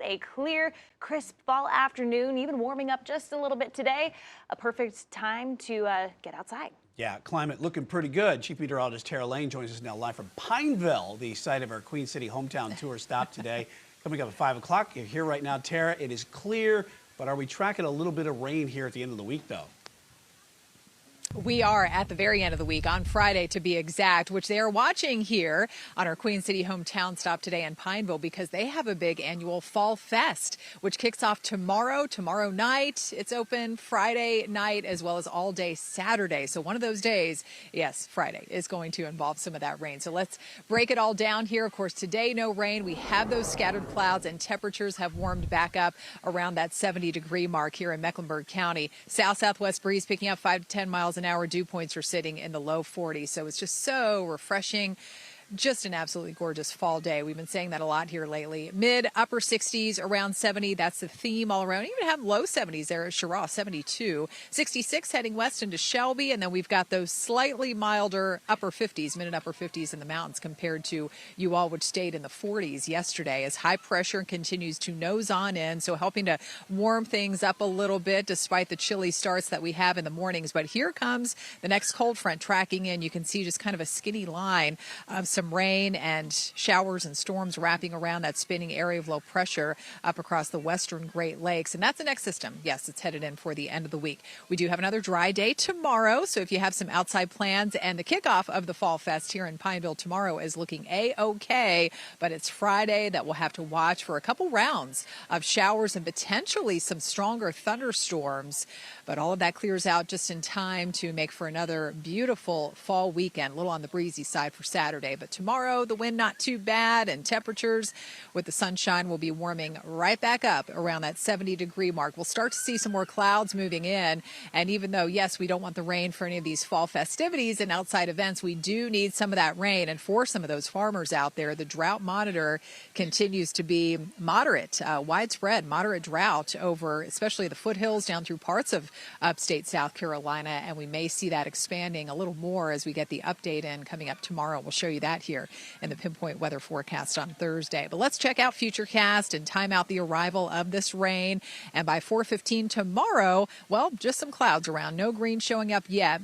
a clear, crisp fall afternoon, even warming up just a little bit today. A perfect time to get outside. Yeah, climate looking pretty good. Chief Meteorologist Tara Lane joins us now live from Pineville, the site of our Queen City hometown tour stop today. Coming up at 5 o'clock, you're here right now, Tara. It is clear, but are we tracking a little bit of rain here at the end of the week, though? We are at the very end of the week, on Friday to be exact, which they are watching here on our Queen City hometown stop today in Pineville because they have a big annual Fall Fest, which kicks off tomorrow night. It's open Friday night as well as all day Saturday. So one of those days, yes, Friday, is going to involve some of that rain. So let's break it all down here. Of course, today, no rain. We have those scattered clouds and temperatures have warmed back up around that 70-degree mark here in Mecklenburg County. South-southwest breeze picking up 5 to 10 miles an hour. Dew points are sitting in the low 40s. So it's just so refreshing. Just an absolutely gorgeous fall day. We've been saying that a lot here lately. Mid upper 60s, around 70. That's the theme all around. Even have low 70s there at Cheraw, 72. 66 heading west into Shelby. And then we've got those slightly milder upper 50s, mid and upper 50s in the mountains compared to you all, which stayed in the 40s yesterday as high pressure continues to nose on in. So helping to warm things up a little bit despite the chilly starts that we have in the mornings. But here comes the next cold front tracking in. You can see just kind of a skinny line of some rain and showers and storms wrapping around that spinning area of low pressure up across the western Great Lakes. And that's the next system. Yes, it's headed in for the end of the week. We do have another dry day tomorrow. So if you have some outside plans, and the kickoff of the Fall Fest here in Pineville tomorrow is looking A-OK, but it's Friday that we'll have to watch for a couple rounds of showers and potentially some stronger thunderstorms. But all of that clears out just in time to make for another beautiful fall weekend, a little on the breezy side for Saturday. But tomorrow, the wind not too bad, and temperatures with the sunshine will be warming right back up around that 70-degree mark. We'll start to see some more clouds moving in. And even though, yes, we don't want the rain for any of these fall festivities and outside events, we do need some of that rain. And for some of those farmers out there, the drought monitor continues to be moderate, widespread moderate drought over especially the foothills down through parts of upstate South Carolina. And we may see that expanding a little more as we get the update in coming up tomorrow. We'll show you that here in the Pinpoint weather forecast on Thursday. But let's check out Futurecast and time out the arrival of this rain. And by 4:15 tomorrow, well, just some clouds around. No green showing up yet.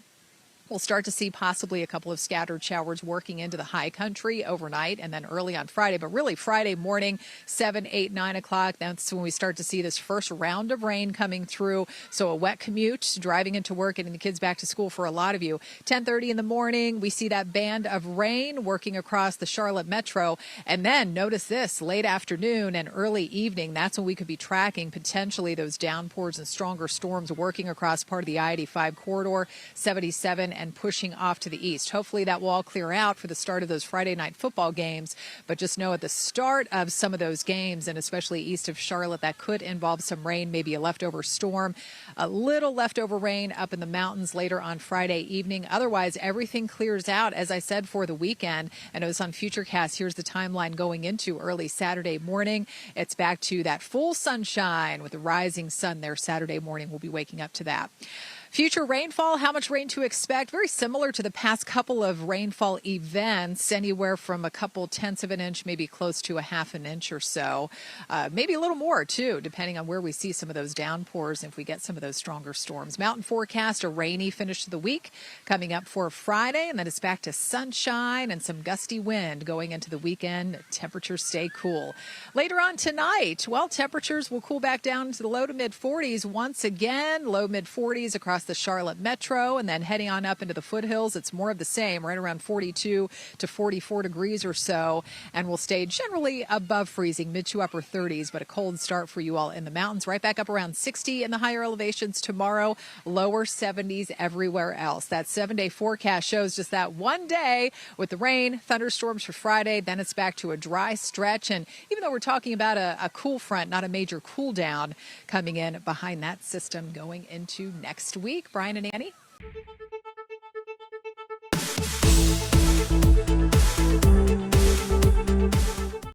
We'll start to see possibly a couple of scattered showers working into the high country overnight and then early on Friday. But really Friday morning, 7, 8, 9 o'clock, that's when we start to see this first round of rain coming through. So a wet commute, driving into work, getting the kids back to school for a lot of you. 10:30 in the morning, we see that band of rain working across the Charlotte metro. And then notice this, late afternoon and early evening, that's when we could be tracking potentially those downpours and stronger storms working across part of the I-85 corridor, 77 and pushing off to the east. Hopefully that will all clear out for the start of those Friday night football games. But just know at the start of some of those games, and especially east of Charlotte, that could involve some rain, maybe a leftover storm, a little leftover rain up in the mountains later on Friday evening. Otherwise, everything clears out, as I said, for the weekend. And it was on Futurecast. Here's the timeline going into early Saturday morning. It's back to that full sunshine with the rising sun there Saturday morning. We'll be waking up to that. Future rainfall, how much rain to expect? Very similar to the past couple of rainfall events, anywhere from a couple tenths of an inch, maybe close to a half an inch or so. Maybe a little more, too, depending on where we see some of those downpours, if we get some of those stronger storms. Mountain forecast, a rainy finish to the week coming up for Friday, and then it's back to sunshine and some gusty wind going into the weekend. Temperatures stay cool. Later on tonight, well, temperatures will cool back down to the low to mid 40s once again, low mid 40s across the Charlotte metro, and then heading on up into the foothills, it's more of the same, right around 42 to 44 degrees or so, and will stay generally above freezing, mid to upper 30s, but a cold start for you all in the mountains. Right back up around 60 in the higher elevations tomorrow, lower 70s everywhere else. That 7-day forecast shows just that one day with the rain, thunderstorms for Friday, then it's back to a dry stretch. And even though we're talking about a cool front, not a major cool down coming in behind that system going into next week. Brian and Annie?